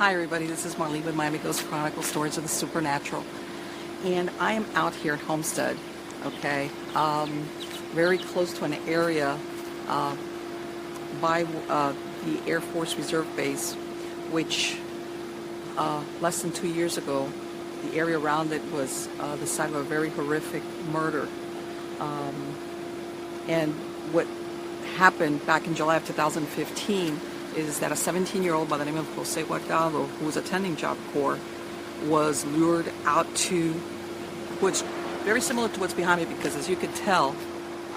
Hi everybody, this is Marlene with Miami Ghost Chronicles, Stories of the Supernatural. And I am out here at Homestead, okay, very close to an area by the Air Force Reserve Base, which less than 2 years ago, the area around it was the site of a very horrific murder. And what happened back in July of 2015 is that a 17-year-old by the name of Jose Guardado, who was attending Job Corps, was lured out to what's very similar to what's behind me, because as you can tell,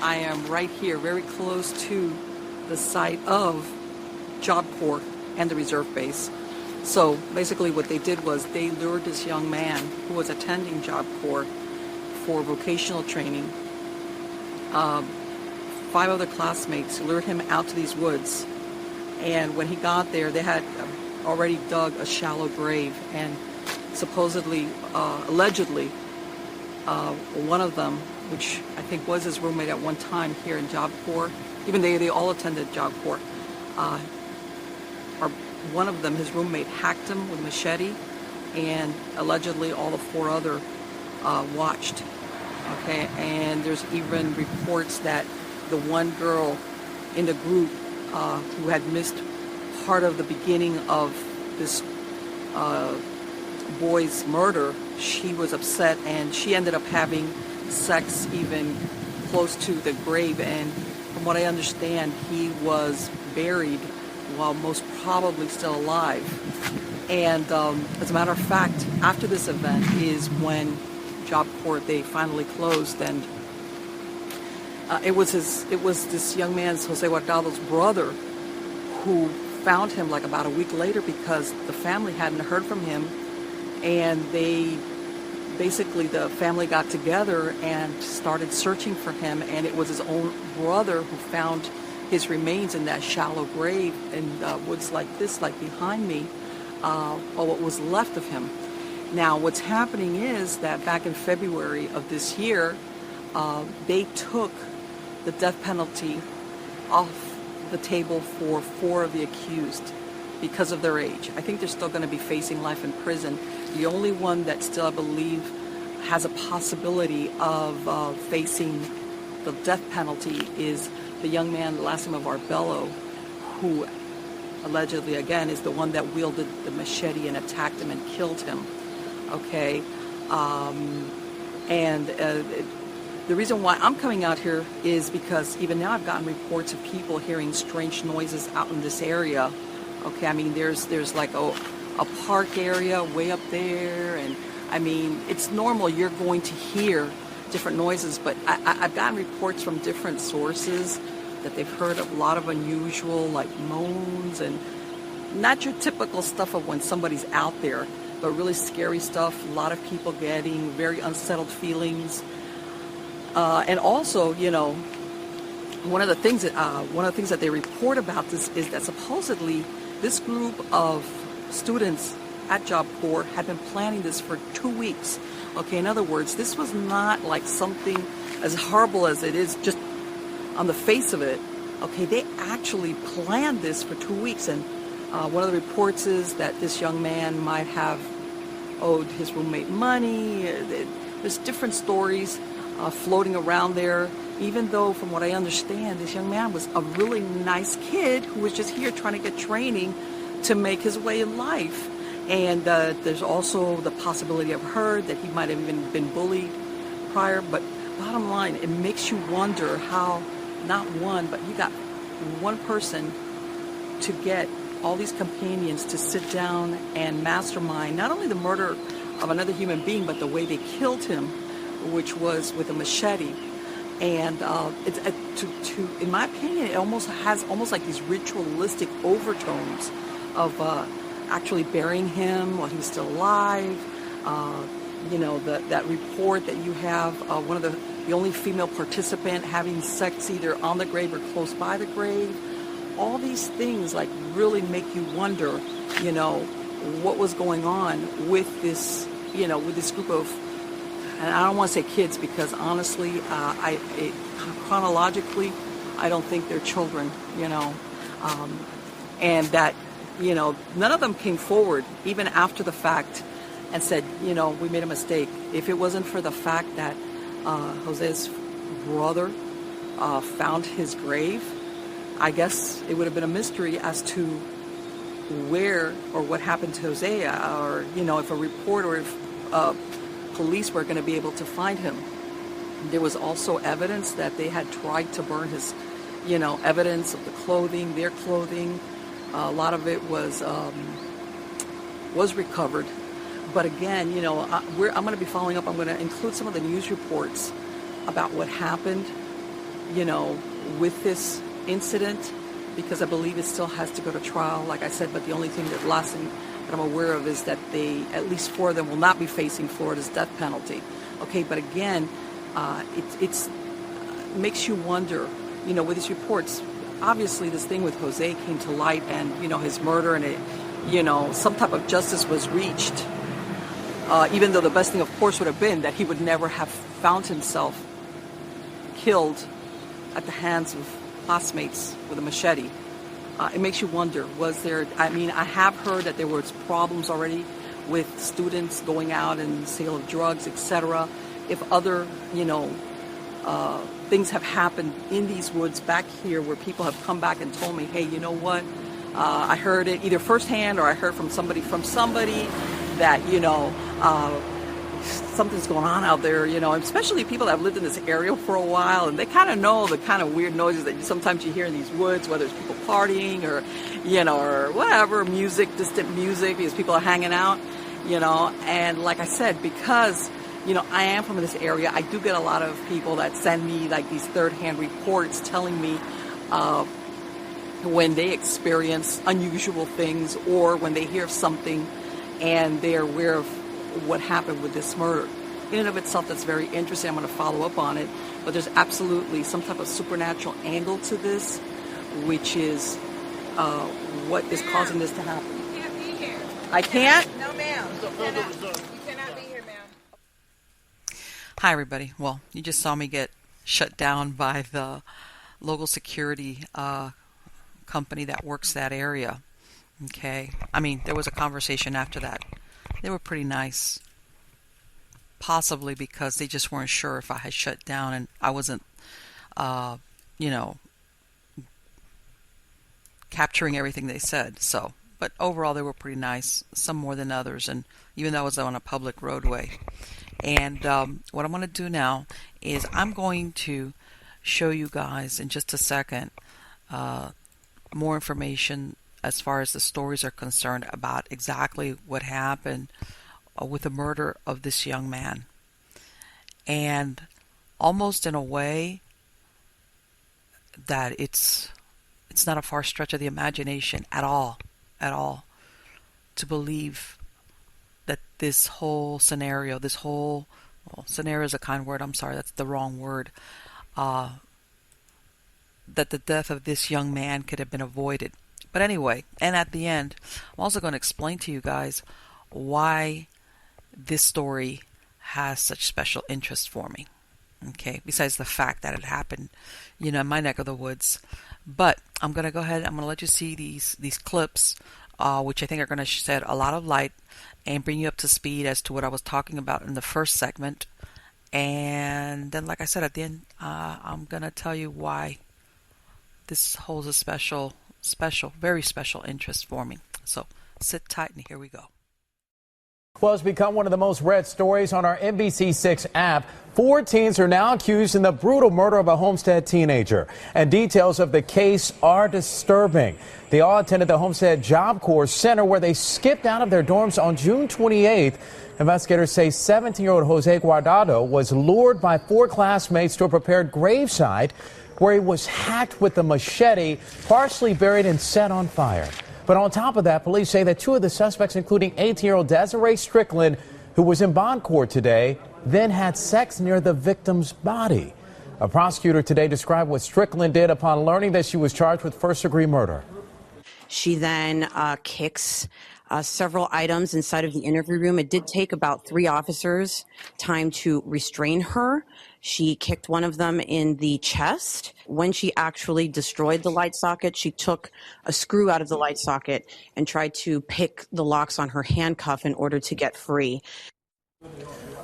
I am right here, very close to the site of Job Corps and the reserve base. So basically what they did was they lured this young man who was attending Job Corps for vocational training. 5 other classmates lured him out to these woods. And when he got there, they had already dug a shallow grave, and supposedly, allegedly, one of them, which I think was his roommate at one time here in Job Corps, even they all attended Job Corps, or one of them, his roommate, hacked him with a machete, and allegedly all the 4 other watched. Okay, and there's even reports that the one girl in the group who had missed part of the beginning of this boy's murder, she was upset and she ended up having sex even close to the grave. And from what I understand, he was buried while most probably still alive. And as a matter of fact, after this event is when Job Corps, they finally closed, and it was this young man's, Jose Guardado's brother, who found him like about a week later, because the family hadn't heard from him, and the family got together and started searching for him, and it was his own brother who found his remains in that shallow grave in woods like this, like behind me, or what was left of him. Now, what's happening is that back in February of this year, they took the death penalty off the table for 4 of the accused because of their age. I think they're still going to be facing life in prison. The only one that still, I believe, has a possibility of facing the death penalty is the young man, the last name of Arbello, who allegedly, again, is the one that wielded the machete and attacked him and killed him. Okay, the reason why I'm coming out here is because even now I've gotten reports of people hearing strange noises out in this area. Okay, I mean, there's like a park area way up there, and I mean, it's normal, you're going to hear different noises, but I've gotten reports from different sources that they've heard a lot of unusual, like, moans, and not your typical stuff of when somebody's out there, but really scary stuff. A lot of people getting very unsettled feelings. And also, you know, one of the things that they report about this is that supposedly this group of students at Job Corps had been planning this for 2 weeks. Okay, in other words, this was not like something as horrible as it is just on the face of it. Okay, they actually planned this for 2 weeks, and one of the reports is that this young man might have owed his roommate money. There's different stories floating around there, even though, from what I understand, this young man was a really nice kid who was just here trying to get training to make his way in life. And there's also the possibility, I've heard, that he might have even been bullied prior. But bottom line, it makes you wonder how, not one, but you got one person to get all these companions to sit down and mastermind not only the murder of another human being, but the way they killed him, which was with a machete. And in my opinion, it almost has like these ritualistic overtones of actually burying him while he was still alive. You know, that report that you have, one of the only female participant having sex either on the grave or close by the grave. All these things like really make you wonder, you know, what was going on with this, you know, with this group of, and I don't want to say kids, because honestly, chronologically, I don't think they're children, you know, and that none of them came forward, even after the fact, and said, we made a mistake. If it wasn't for the fact that Jose's brother found his grave, I guess it would have been a mystery as to where or what happened to Jose, or, if a report or if police were going to be able to find him. There was also evidence that they had tried to burn his, evidence of the clothing, their clothing. A lot of it was recovered. But again, I'm going to be following up. I'm going to include some of the news reports about what happened, with this incident, because I believe it still has to go to trial, like I said. But the only thing, the last thing that I'm aware of is that at least 4 of them will not be facing Florida's death penalty. Okay, but again, it makes you wonder, with these reports. Obviously, this thing with Jose came to light, and his murder, and some type of justice was reached. Even though the best thing, of course, would have been that he would never have found himself killed at the hands of classmates with a machete. It makes you wonder, was there, I have heard that there was problems already with students going out and sale of drugs, etc. If other, things have happened in these woods back here where people have come back and told me, hey, you know what? I heard it either firsthand or I heard from somebody that, something's going on out there, especially people that have lived in this area for a while, and they kind of know the kind of weird noises that sometimes you hear in these woods, whether it's people partying or, or whatever, distant music, because people are hanging out, and like I said, because, I am from this area, I do get a lot of people that send me like these third-hand reports telling me when they experience unusual things or when they hear something and they are aware of what happened with this murder. In and of itself, that's very interesting. I'm going to follow up on it. But there's absolutely some type of supernatural angle to this, which is what is causing this to happen. You can't be here. I can't? No, ma'am. You cannot be here, ma'am. Hi, everybody. Well, you just saw me get shut down by the local security company that works that area. Okay. There was a conversation after that. They were pretty nice, possibly because they just weren't sure if I had shut down and I wasn't, capturing everything they said. So, but overall they were pretty nice, some more than others, and even though I was on a public roadway. And what I'm going to do now is I'm going to show you guys in just a second more information as far as the stories are concerned about exactly what happened with the murder of this young man. And almost in a way that it's not a far stretch of the imagination at all, to believe that this whole scenario, scenario is a kind word, I'm sorry, that's the wrong word, that the death of this young man could have been avoided. But anyway, and at the end, I'm also going to explain to you guys why this story has such special interest for me. Okay, besides the fact that it happened, in my neck of the woods. But I'm going to go ahead, I'm going to let you see these clips, which I think are going to shed a lot of light and bring you up to speed as to what I was talking about in the first segment. And then, like I said, at the end, I'm going to tell you why this holds a special, very special interest for me. So sit tight and here we go. Well, it's become one of the most read stories on our NBC6 app. 4 teens are now accused in the brutal murder of a Homestead teenager. And details of the case are disturbing. They all attended the Homestead Job Corps Center where they skipped out of their dorms on June 28th. Investigators say 17-year-old Jose Guardado was lured by 4 classmates to a prepared gravesite where he was hacked with a machete, partially buried and set on fire. But on top of that, police say that 2 of the suspects, including 18-year-old Desiree Strickland, who was in bond court today, then had sex near the victim's body. A prosecutor today described what Strickland did upon learning that she was charged with first-degree murder. She then kicks several items inside of the interview room. It did take about 3 officers time to restrain her. She kicked one of them in the chest. When she actually destroyed the light socket, she took a screw out of the light socket and tried to pick the locks on her handcuff in order to get free.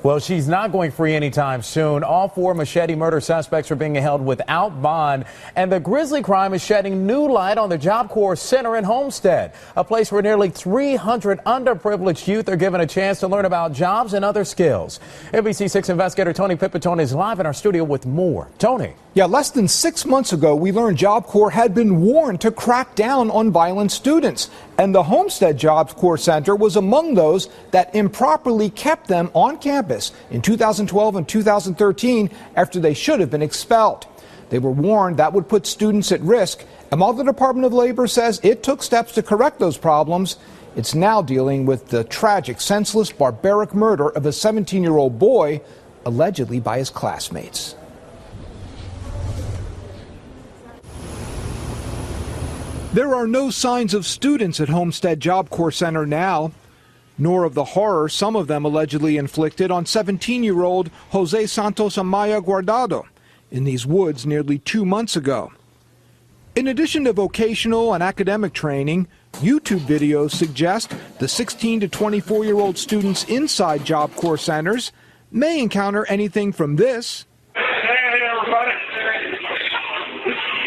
Well, she's not going free anytime soon. All 4 Machete murder suspects are being held without bond. And the grisly crime is shedding new light on the Job Corps Center in Homestead, a place where nearly 300 underprivileged youth are given a chance to learn about jobs and other skills. NBC6 investigator Tony Pipitone is live in our studio with more. Tony. Yeah, less than 6 months ago, we learned Job Corps had been warned to crack down on violent students. And the Homestead Job Corps Center was among those that improperly kept them on campus in 2012 and 2013 after they should have been expelled. They were warned that would put students at risk. And while the Department of Labor says it took steps to correct those problems, it's now dealing with the tragic, senseless, barbaric murder of a 17-year-old boy, allegedly by his classmates. There are no signs of students at Homestead Job Corps Center now, nor of the horror some of them allegedly inflicted on 17-year-old Jose Santos Amaya Guardado in these woods nearly 2 months ago. In addition to vocational and academic training, YouTube videos suggest the 16 to 24-year-old students inside Job Corps centers may encounter anything from this. Hey, everybody.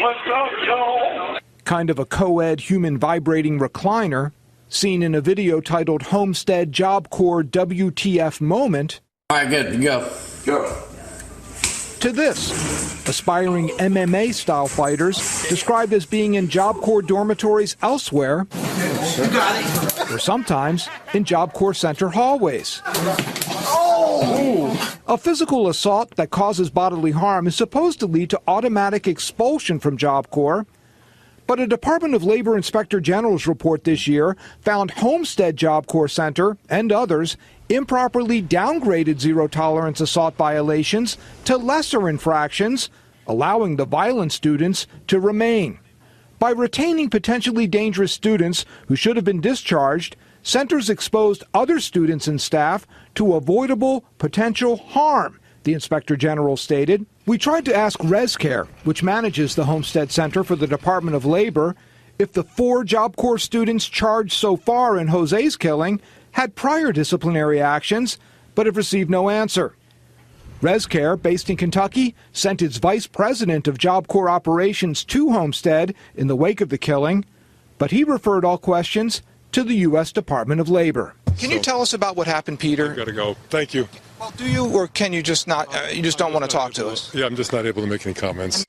What's up, y'all? Kind of a co-ed human vibrating recliner, seen in a video titled Homestead Job Corps WTF Moment. All right, good, go. Go. To this, aspiring MMA-style fighters described as being in Job Corps dormitories elsewhere, or sometimes in Job Corps Center hallways. A physical assault that causes bodily harm is supposed to lead to automatic expulsion from Job Corps. But a Department of Labor Inspector General's report this year found Homestead Job Corps Center and others improperly downgraded zero-tolerance assault violations to lesser infractions, allowing the violent students to remain. By retaining potentially dangerous students who should have been discharged, centers exposed other students and staff to avoidable potential harm, the Inspector General stated. We tried to ask ResCare, which manages the Homestead Center for the Department of Labor, if the 4 Job Corps students charged so far in Jose's killing had prior disciplinary actions, but have received no answer. ResCare, based in Kentucky, sent its vice president of Job Corps operations to Homestead in the wake of the killing, but he referred all questions to the U.S. Department of Labor. Can you tell us about what happened, Peter? I've got to go. Thank you. Well, do you, or can you just not, you just don't want to talk to us? Yeah, I'm just not able to make any comments.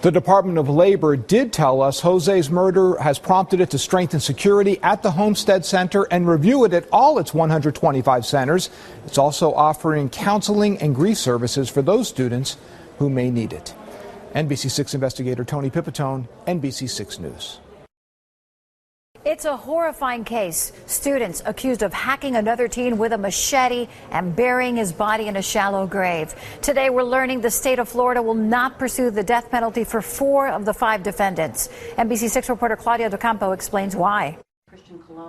The Department of Labor did tell us Jose's murder has prompted it to strengthen security at the Homestead Center and review it at all its 125 centers. It's also offering counseling and grief services for those students who may need it. NBC6 investigator Tony Pipitone, NBC6 News. It's a horrifying case. Students accused of hacking another teen with a machete and burying his body in a shallow grave. Today, we're learning the state of Florida will not pursue the death penalty for 4 of the 5 defendants. NBC6 reporter Claudia Docampo explains why.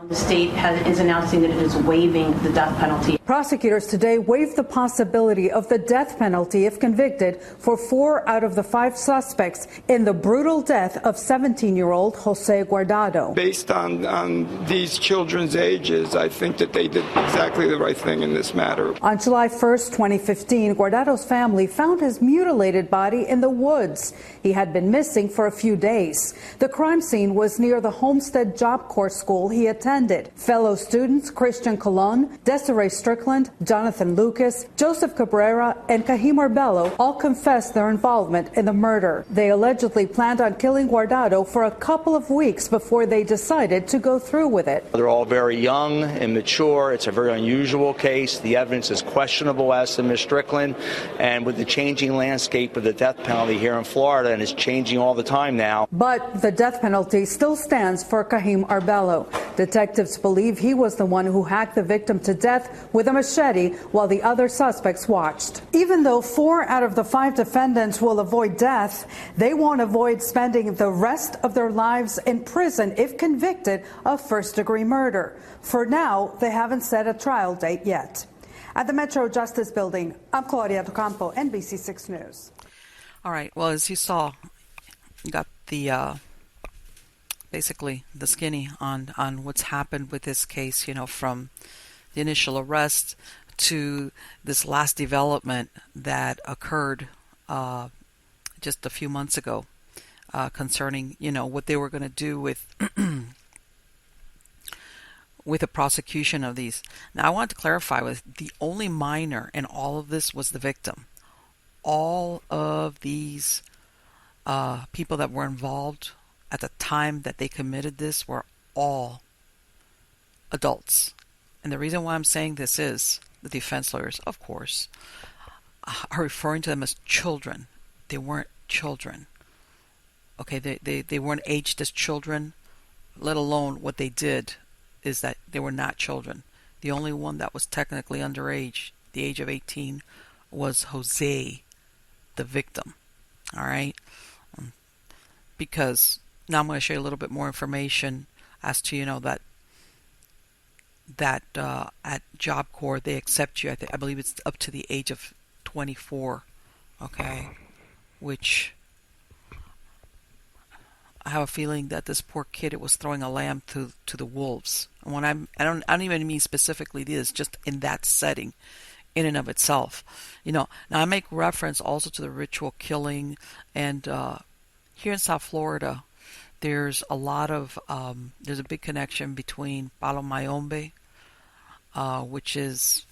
The state is announcing that it is waiving the death penalty. Prosecutors today waived the possibility of the death penalty if convicted for 4 out of the 5 suspects in the brutal death of 17-year-old Jose Guardado. Based on these children's ages, I think that they did exactly the right thing in this matter. On July 1st, 2015, Guardado's family found his mutilated body in the woods. He had been missing for a few days. The crime scene was near the Homestead Job Corps school he attended. Fellow students Christian Colon, Desiree Strickland, Jonathan Lucas, Joseph Cabrera, and Kahim Arbello all confessed their involvement in the murder. They allegedly planned on killing Guardado for a couple of weeks before they decided to go through with it. They're all very young and mature. It's a very unusual case. The evidence is questionable as to Ms. Strickland, and with the changing landscape of the death penalty here in Florida, and it's changing all the time now. But the death penalty still stands for Kahim Arbello. Detectives believe he was the one who hacked the victim to death with a machete while the other suspects watched. Even though 4 out of the 5 defendants will avoid death, they won't avoid spending the rest of their lives in prison if convicted of first-degree murder. For now, they haven't set a trial date yet. At the Metro Justice Building, I'm Claudia Docampo, NBC6 News. All right. Well, as you saw, you got the basically the skinny on what's happened with this case, from the initial arrest to this last development that occurred just a few months ago concerning, what they were going to do with with the prosecution of these. Now, I want to clarify with the only minor in all of this was the victim. All of these people that were involved at the time that they committed this were all adults. And the reason why I'm saying this is the defense lawyers, of course, are referring to them as children. They weren't children. Okay, they weren't aged as children, let alone what they did is that they were not children. The only one that was technically underage, the age of 18, was Jose, the victim. All right? Because now I'm going to show you a little bit more information as to, that at Job Corps they accept you. I believe it's up to the age of 24. Okay? Which I have a feeling that this poor kid, it was throwing a lamb to the wolves. And when I don't even mean specifically this, just in that setting, in and of itself. Now I make reference also to the ritual killing, and here in South Florida, there's a lot of there's a big connection between Palo Mayombe, which is,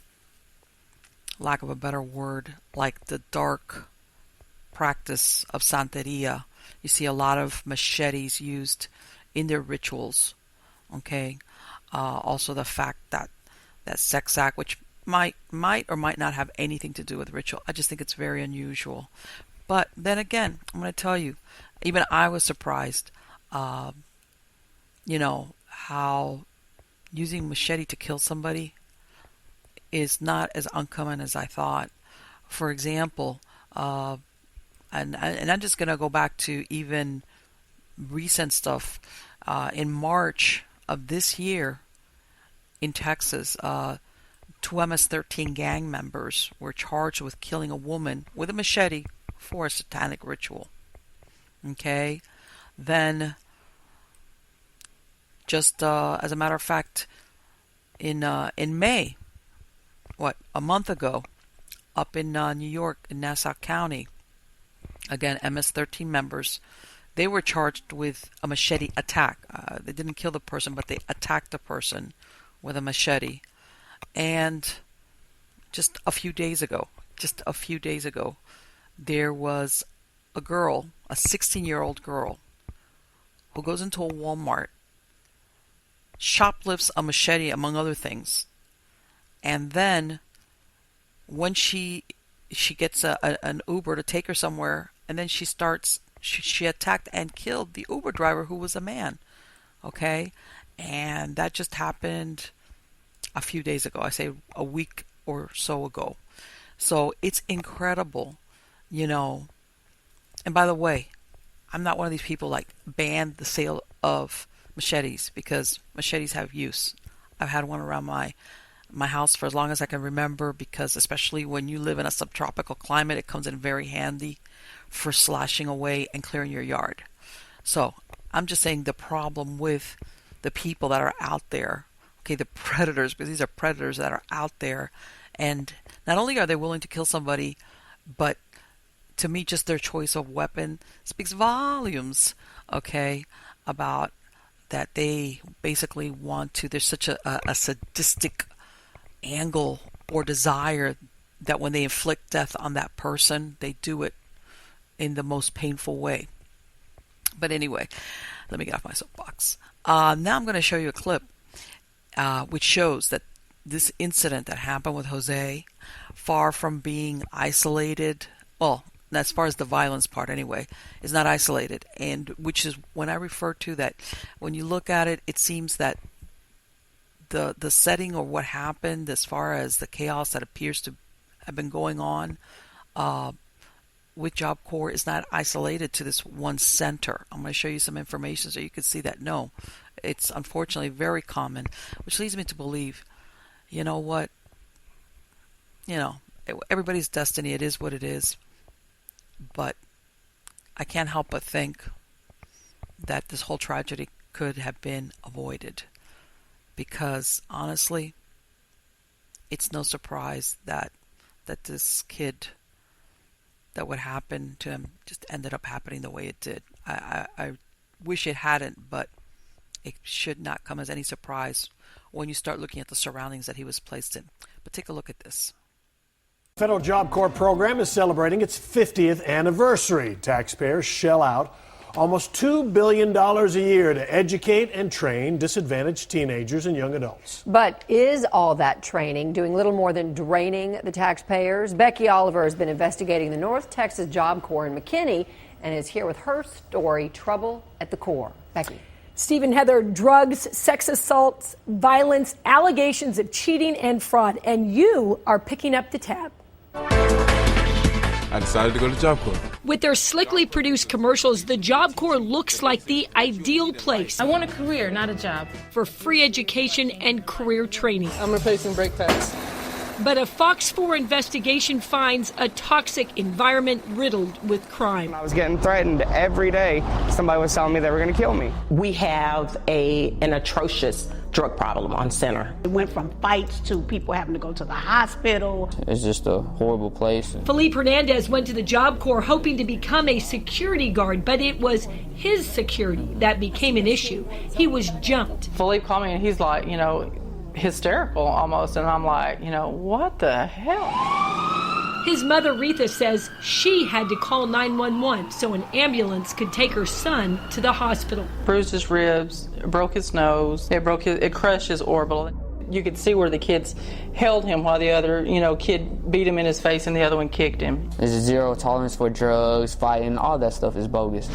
lack of a better word, like the dark practice of Santeria. You see a lot of machetes used in their rituals. Okay, also the fact that sex act, which might or might not have anything to do with ritual. I just think it's very unusual. But then again, I'm going to tell you, even I was surprised, how using machete to kill somebody is not as uncommon as I thought. For example, and I'm just going to go back to even recent stuff. In March of this year in Texas, 2 MS-13 gang members were charged with killing a woman with a machete for a satanic ritual. Okay? Then, just as a matter of fact, in May, a month ago, up in New York, in Nassau County, again, MS-13 members, they were charged with a machete attack. They didn't kill the person, but they attacked the person with a machete. And just a few days ago, there was a girl, a 16-year-old girl, who goes into a Walmart, shoplifts a machete, among other things, and then when she gets an Uber to take her somewhere, and then she attacked and killed the Uber driver, who was a man. Okay? And that just happened a few days ago. I say a week or so ago. So it's incredible, And by the way, I'm not one of these people like ban the sale of machetes, because machetes have use. I've had one around my house for as long as I can remember, because especially when you live in a subtropical climate, it comes in very handy for slashing away and clearing your yard. So I'm just saying the problem with the people that are out there, okay, the predators, because these are predators that are out there, and not only are they willing to kill somebody, but to me, just their choice of weapon speaks volumes, okay, about that they basically want to, there's such a sadistic angle or desire that when they inflict death on that person, they do it in the most painful way. But anyway, let me get off my soapbox. Now I'm going to show you a clip which shows that this incident that happened with Jose, far from being isolated, well, as far as the violence part anyway, is not isolated. And which is when I refer to that, when you look at it, it seems that the setting or what happened as far as the chaos that appears to have been going on with Job Corps is not isolated to this one center. I'm going to show you some information so you can see that no, it's unfortunately very common, which leads me to believe, you know what, everybody's destiny, it is what it is. But I can't help but think that this whole tragedy could have been avoided. Because honestly, it's no surprise that this kid, that what happened to him just ended up happening the way it did. I wish it hadn't, but it should not come as any surprise when you start looking at the surroundings that he was placed in. But take a look at this. The Federal Job Corps program is celebrating its 50th anniversary. Taxpayers shell out almost $2 billion a year to educate and train disadvantaged teenagers and young adults. But is all that training doing little more than draining the taxpayers? Becky Oliver has been investigating the North Texas Job Corps in McKinney and is here with her story, Trouble at the Corps. Becky. Stephen, Heather, drugs, sex assaults, violence, allegations of cheating and fraud. And you are picking up the tab. I decided to go to Job Corps. With their slickly produced commercials, the Job Corps looks like the ideal place. I want a career, not a job. For free education and career training. I'm replacing brake pads. But a Fox 4 investigation finds a toxic environment riddled with crime. I was getting threatened every day. Somebody was telling me they were going to kill me. We have an atrocious drug problem on center. It went from fights to people having to go to the hospital. It's just a horrible place. Felipe Hernandez went to the Job Corps hoping to become a security guard, but it was his security that became an issue. He was jumped. Felipe called me and he's like, hysterical almost, and I'm like, what the hell? His mother Retha says she had to call 911 so an ambulance could take her son to the hospital. Bruised his ribs, broke his nose, it crushed his orbital. You could see where the kids held him while the other, kid beat him in his face and the other one kicked him. There's zero tolerance for drugs, fighting, all that stuff is bogus.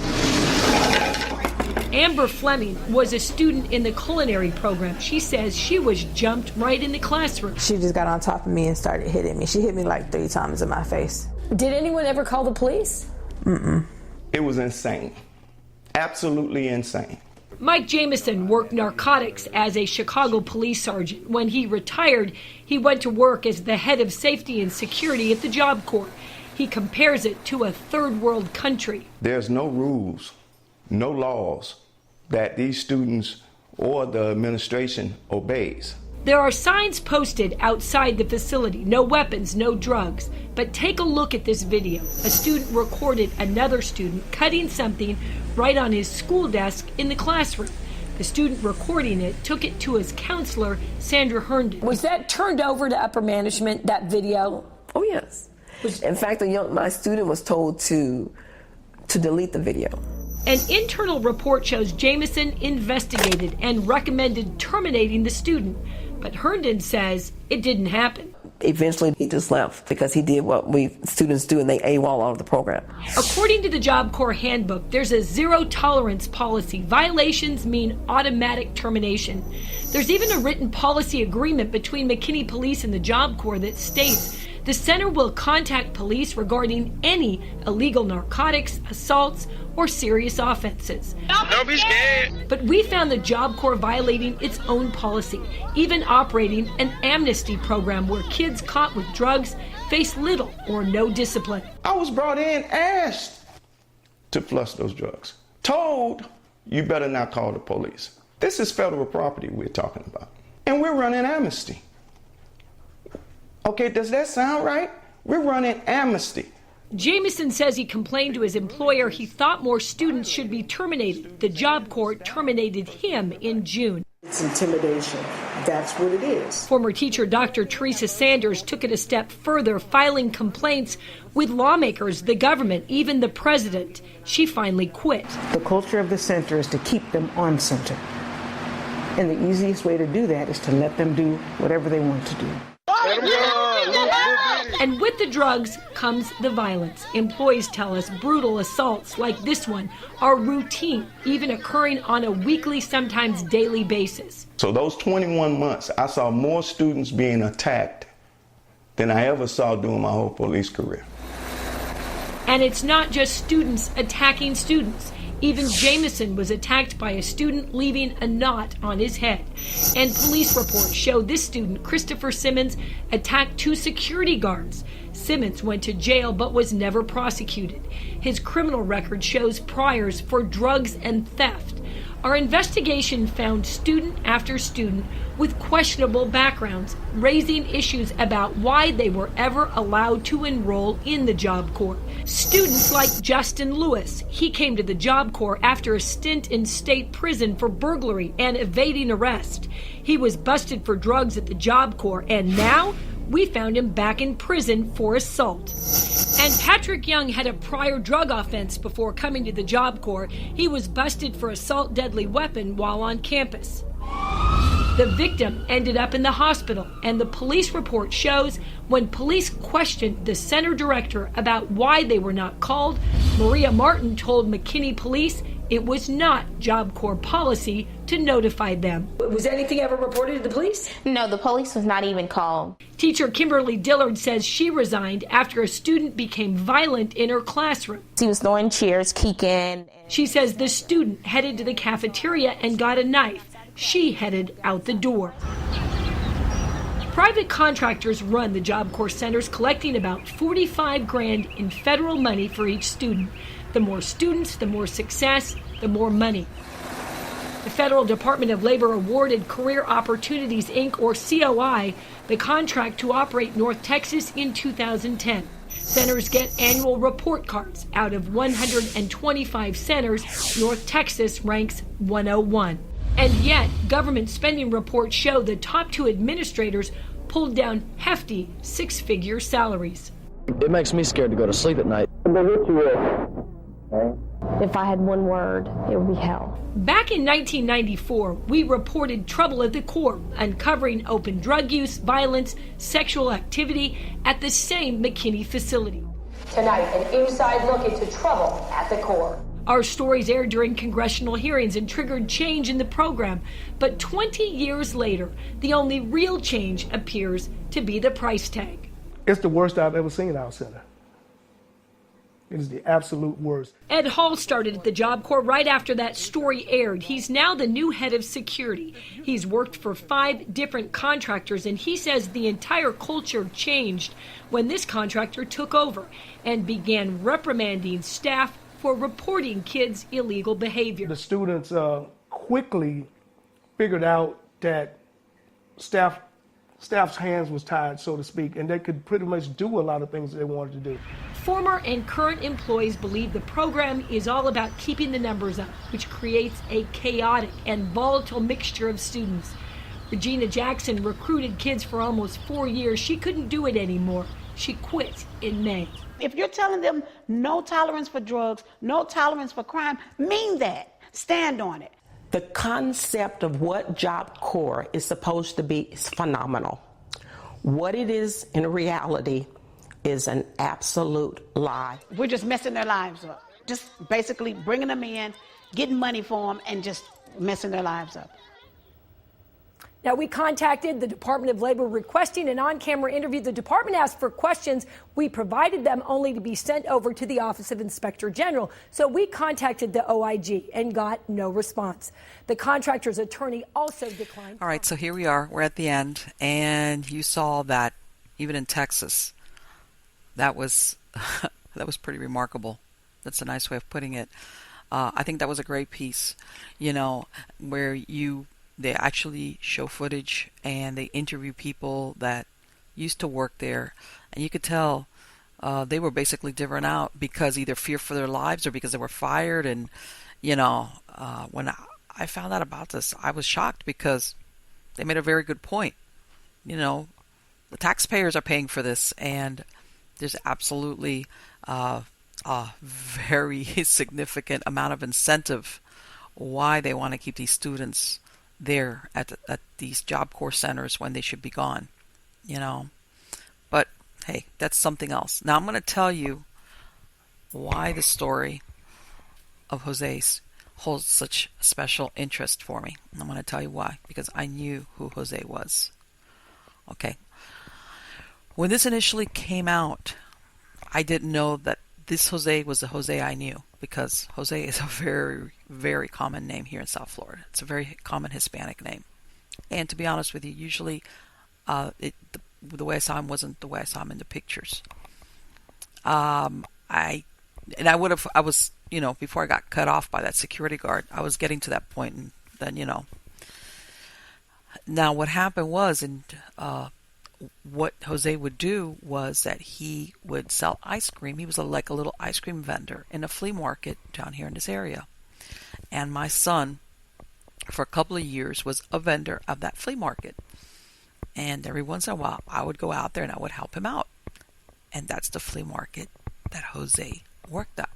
Amber Fleming was a student in the culinary program. She says she was jumped right in the classroom. She just got on top of me and started hitting me. She hit me like 3 times in my face. Did anyone ever call the police? Mm-mm. It was insane. Absolutely insane. Mike Jamison worked narcotics as a Chicago police sergeant. When he retired, he went to work as the head of safety and security at the Job Corps. He compares it to a third world country. There's no rules, no laws that these students or the administration obeys. There are signs posted outside the facility, no weapons, no drugs. But take a look at this video. A student recorded another student cutting something right on his school desk in the classroom. The student recording it took it to his counselor, Sandra Herndon. Was that turned over to upper management, that video? Oh, yes. In fact, my student was told to delete the video. An internal report shows Jamison investigated and recommended terminating the student, but Herndon says it didn't happen. Eventually, he just left because he did what we students do, and they AWOL out of the program. According to the Job Corps handbook, there's a zero-tolerance policy. Violations mean automatic termination. There's even a written policy agreement between McKinney Police and the Job Corps that states the center will contact police regarding any illegal narcotics, assaults, or serious offenses. Don't be scared. But we found the Job Corps violating its own policy, even operating an amnesty program where kids caught with drugs face little or no discipline. I was brought in, asked to flush those drugs, told you better not call the police. This is federal property we're talking about, and we're running amnesty. Okay, does that sound right? We're running amnesty. Jamison says he complained to his employer he thought more students should be terminated. The Job Corps terminated him in June. It's intimidation. That's what it is. Former teacher Dr. Teresa Sanders took it a step further, filing complaints with lawmakers, the government, even the president. She finally quit. The culture of the center is to keep them on center. And the easiest way to do that is to let them do whatever they want to do. And with the drugs comes the violence. Employees tell us brutal assaults like this one are routine, even occurring on a weekly, sometimes daily basis. So those 21 months, I saw more students being attacked than I ever saw during my whole police career. And it's not just students attacking students. Even Jameson was attacked by a student leaving a knot on his head. And police reports show this student, Christopher Simmons, attacked 2 security guards. Simmons went to jail but was never prosecuted. His criminal record shows priors for drugs and theft. Our investigation found student after student with questionable backgrounds, raising issues about why they were ever allowed to enroll in the Job Corps. Students like Justin Lewis. He came to the Job Corps after a stint in state prison for burglary and evading arrest. He was busted for drugs at the Job Corps, and now we found him back in prison for assault. And Patrick Young had a prior drug offense before coming to the Job Corps. He was busted for assault deadly weapon while on campus. The victim ended up in the hospital, and the police report shows when police questioned the center director about why they were not called, Maria Martin told McKinney police it was not Job Corps policy to notify them. Was anything ever reported to the police? No, the police was not even called. Teacher Kimberly Dillard says she resigned after a student became violent in her classroom. He was throwing chairs, kicking. She says the student headed to the cafeteria and got a knife. She headed out the door. Private contractors run the Job Corps centers, collecting about $45,000 in federal money for each student. The more students, the more success, the more money. The Federal Department of Labor awarded Career Opportunities, Inc., or COI, the contract to operate North Texas in 2010. Centers get annual report cards. Out of 125 centers, North Texas ranks 101. And yet, government spending reports show the top 2 administrators pulled down hefty 6-figure salaries. It makes me scared to go to sleep at night. If I had one word, it would be hell. Back in 1994, we reported trouble at the Corps, uncovering open drug use, violence, sexual activity at the same McKinney facility. Tonight, an inside look into trouble at the Corps. Our stories aired during congressional hearings and triggered change in the program. But 20 years later, the only real change appears to be the price tag. It's the worst I've ever seen at our center. It is the absolute worst. Ed Hall started at the Job Corps right after that story aired. He's now the new head of security. He's worked for 5 different contractors, and he says the entire culture changed when this contractor took over and began reprimanding staff for reporting kids' illegal behavior. The students quickly figured out that staff's hands was tied, so to speak, and they could pretty much do a lot of things they wanted to do. Former and current employees believe the program is all about keeping the numbers up, which creates a chaotic and volatile mixture of students. Regina Jackson recruited kids for almost 4 years. She couldn't do it anymore. She quit in May. If you're telling them no tolerance for drugs, no tolerance for crime, mean that. Stand on it. The concept of what Job Corps is supposed to be is phenomenal. What it is in reality is an absolute lie. We're just messing their lives up. Just basically bringing them in, getting money for them, and just messing their lives up. Now, we contacted the Department of Labor requesting an on-camera interview. The department asked for questions. We provided them only to be sent over to the Office of Inspector General. So we contacted the OIG and got no response. The contractor's attorney also declined. All right, so here we are. We're at the end. And you saw that even in Texas, that was pretty remarkable. That's a nice way of putting it. I think that was a great piece, where they actually show footage and they interview people that used to work there. And you could tell they were basically different out because either fear for their lives or because they were fired. And, when I found out about this, I was shocked because they made a very good point. The taxpayers are paying for this, and there's absolutely a very significant amount of incentive why they want to keep these students there at these Job Corps centers when they should be gone, But hey, that's something else. Now I'm going to tell you why the story of Jose's holds such special interest for me. I'm going to tell you why, because I knew who Jose was. Okay. When this initially came out, I didn't know that this Jose was the Jose I knew. because Jose is a very, very common name here in South Florida. It's a very common Hispanic name. And to be honest with you, usually the way I saw him wasn't the way I saw him in the pictures. I was, before I got cut off by that security guard, I was getting to that point, and then, Now what happened was, what Jose would do was that he would sell ice cream. He was like a little ice cream vendor in a flea market down here in this area. And my son, for a couple of years, was a vendor of that flea market. And every once in a while, I would go out there and I would help him out. And that's the flea market that Jose worked at.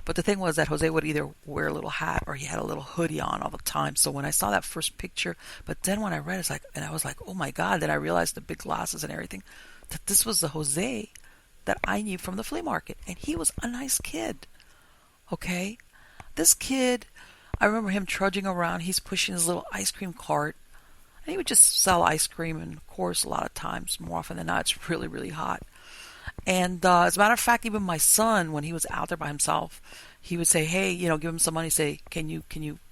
But the thing was that Jose would either wear a little hat or he had a little hoodie on all the time. So when I saw that first picture, but then when I read it, I was like, oh my God, then I realized the big glasses and everything, that this was the Jose that I knew from the flea market. And he was a nice kid. Okay? This kid, I remember him trudging around. He's pushing his little ice cream cart. And he would just sell ice cream. And of course, a lot of times, more often than not, it's really, really hot. And as a matter of fact, even my son, when he was out there by himself, he would say, hey, give him some money, say, can you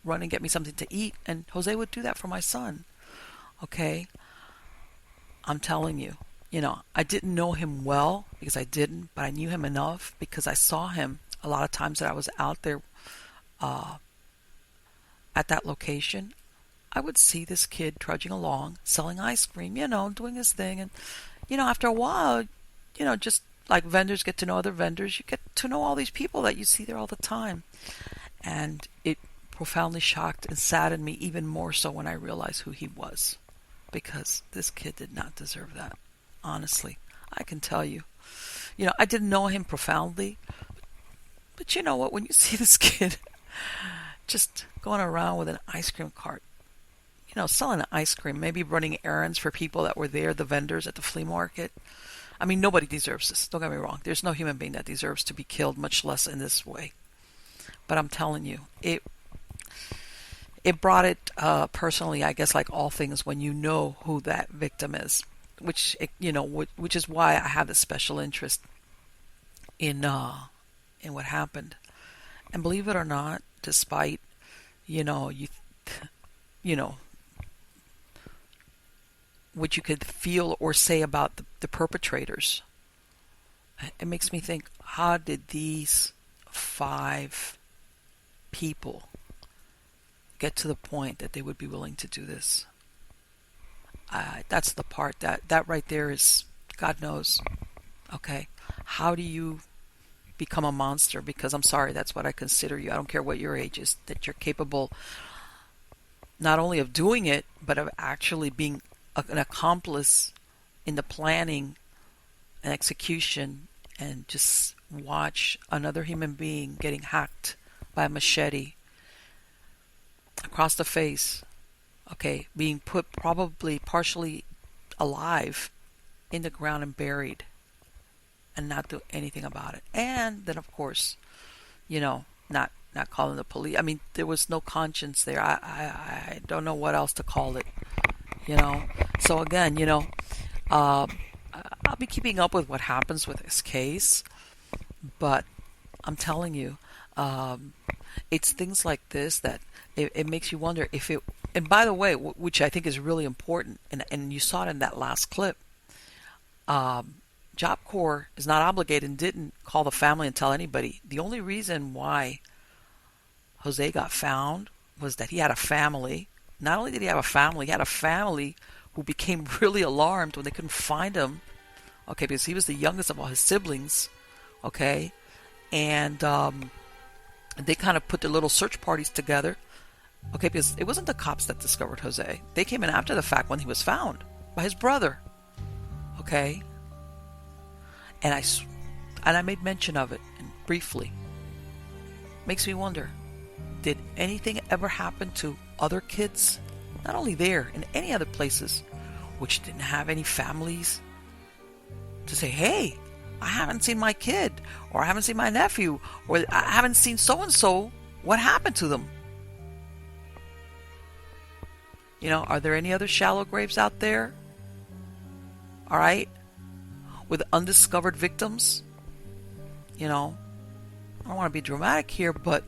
run and get me something to eat? And Jose would do that for my son. Okay? I'm telling you, I didn't know him well because I didn't, but I knew him enough because I saw him a lot of times that I was out there at that location. I would see this kid trudging along, selling ice cream, doing his thing. And, after a while, just like vendors get to know other vendors, you get to know all these people that you see there all the time. And it profoundly shocked and saddened me even more so when I realized who he was. Because this kid did not deserve that. Honestly, I can tell you. I didn't know him profoundly. But you know what? When you see this kid just going around with an ice cream cart, selling ice cream, maybe running errands for people that were there, the vendors at the flea market. I mean, nobody deserves this. Don't get me wrong. There's no human being that deserves to be killed, much less in this way. But I'm telling you, it brought it personally, I guess, like all things, when you know who that victim is, which is why I have this special interest in what happened. And believe it or not, despite what you could feel or say about the perpetrators, it makes me think, how did these 5 people get to the point that they would be willing to do this? That's the part that right there is, God knows. Okay, how do you become a monster? Because I'm sorry, that's what I consider you. I don't care what your age is, that you're capable not only of doing it, but of actually being an accomplice in the planning and execution, and just watch another human being getting hacked by a machete across the face, okay, being put probably partially alive in the ground and buried, and not do anything about it. And then, of course, not calling the police. I mean, there was no conscience there. I don't know what else to call it. So again, I'll be keeping up with what happens with this case, but I'm telling you, it's things like this that it makes you wonder if it. And by the way, which I think is really important, and you saw it in that last clip, Job Corps is not obligated and didn't call the family and tell anybody. The only reason why Jose got found was that he had a family. Not only did he have a family, he had a family who became really alarmed when they couldn't find him. Okay, because he was the youngest of all his siblings. Okay, and they kind of put their little search parties together. Okay, because it wasn't the cops that discovered Jose. They came in after the fact when he was found by his brother. Okay, and I made mention of it briefly. Makes me wonder, did anything ever happen to other kids, not only there, in any other places, which didn't have any families to say, hey, I haven't seen my kid, or I haven't seen my nephew, or I haven't seen so-and-so, what happened to them? Are there any other shallow graves out there? All right? With undiscovered victims? I don't want to be dramatic here, but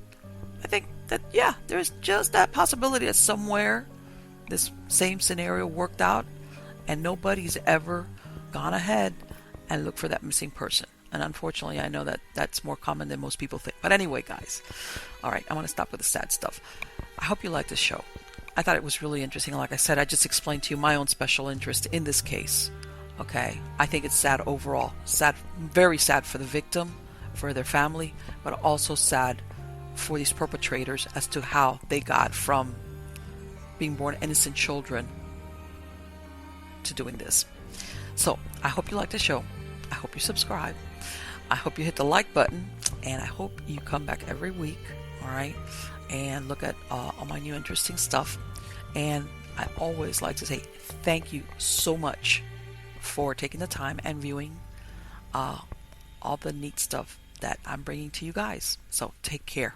I think that, yeah, there's just that possibility that somewhere this same scenario worked out and nobody's ever gone ahead and looked for that missing person. And unfortunately, I know that that's more common than most people think. But anyway, guys, all right, I want to stop with the sad stuff. I hope you liked this show. I thought it was really interesting. Like I said, I just explained to you my own special interest in this case. Okay, I think it's sad overall. Sad, very sad for the victim, for their family, but also sad for these perpetrators as to how they got from being born innocent children to doing this. So I hope you like the show. I hope you subscribe. I hope you hit the like button, and I hope you come back every week, all right, and look at all my new interesting stuff. And I always like to say thank you so much for taking the time and viewing all the neat stuff that I'm bringing to you guys. So take care.